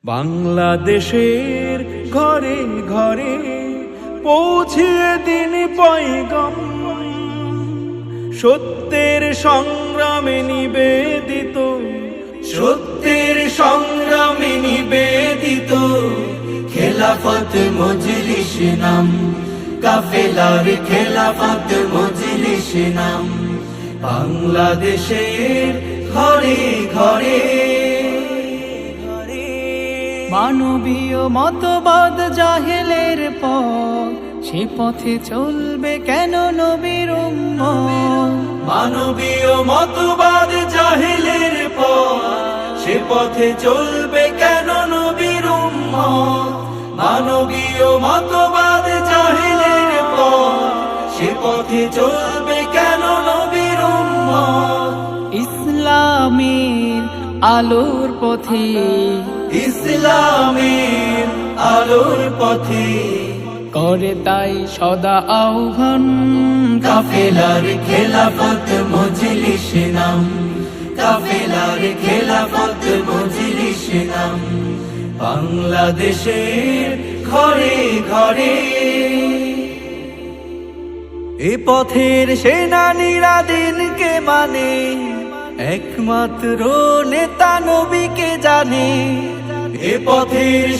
বাংলাদেশের ঘরে ঘরে পৌঁছিয়ে দিন পয়গাম, সত্যের সংগ্রামে নিবেদিত, সত্যের সংগ্রামে নিবেদিত খেলাফত মজলিস নাম, কাফেলার খেলাফত মজলিস নাম। বাংলাদেশের ঘরে ঘরে মানবীয় মতবাদ জাহেলের পথ, সে পথে চলবে কেন নবীর উম্মত। মানবীয় মতবাদ জাহেলের পথ, সে পথে চলবে কেন নবীর উম্মত। মানবীয় মতবাদ জাহেলের পথ, সে পথে চলবে কেন নবীর উম্মত। ইসলামের আলোর পথে, ইসলামের আলোর পথে করে তাই সদা আহ্বান, কাফেলার খেলাফত মজলিস নাম, কাফেলার খেলাফত মজলিস নাম। বাংলাদেশের ঘরে ঘরে এ পথের সেনানীরা দিনকে মানে, একমাত্র নেতা নবীকে জানে। এ পথের